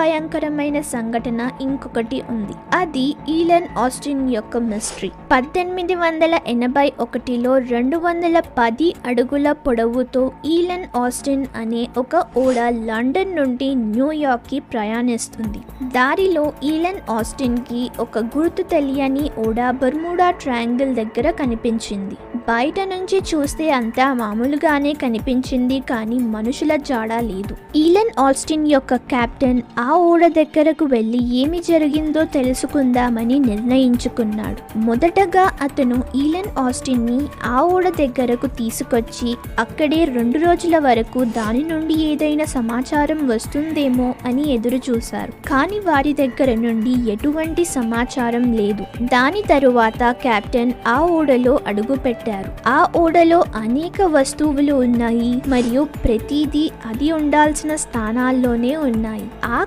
భయంకరమైన సంఘటన ఇంకొకటి ఉంది. అది ఈలన్ ఆస్టిన్ యొక్క మిస్టరీ. 1881లో 210 అడుగుల పొడవుతో ఈలన్ ఆస్టిన్ అనే ఒక ఓడ లండన్ నుండి న్యూయార్క్ కి ప్రయాణిస్తుంది. దారిలో ఈలన్ ఆస్టిన్ కి ఒక గుర్తు తెలియని ఓడ బర్ముడా ట్రయాంగిల్ దగ్గర కనిపించింది. బయట నుంచి చూస్తే అంతా మామూలుగానే కనిపించింది, కానీ మనుషుల జాడ లేదు. ఈలన్ ఆస్టిన్ యొక్క కెప్టెన్ ఆ ఓడ దగ్గరకు వెళ్లి ఏమి జరిగిందో తెలుసుకుందామని నిర్ణయించుకున్నాడు. మొదటగా అతను ఈలన్ ఆస్టిన్ ని ఆ ఓడ దగ్గరకు తీసుకొచ్చి అక్కడే 2 రోజుల వరకు దాని నుండి ఏదైనా సమాచారం వస్తుందేమో అని ఎదురు చూశారు. కానీ వారి దగ్గర నుండి ఎటువంటి సమాచారం లేదు. దాని తరువాత కెప్టెన్ ఆ ఓడలో అడుగు పెట్టారు. ఆ ఓడలో అనేక వస్తువులు ఉన్నాయి మరియు ప్రతిదీ అది ఉండాల్సిన స్థానాల్లోనే ఉన్నాయి. ఆ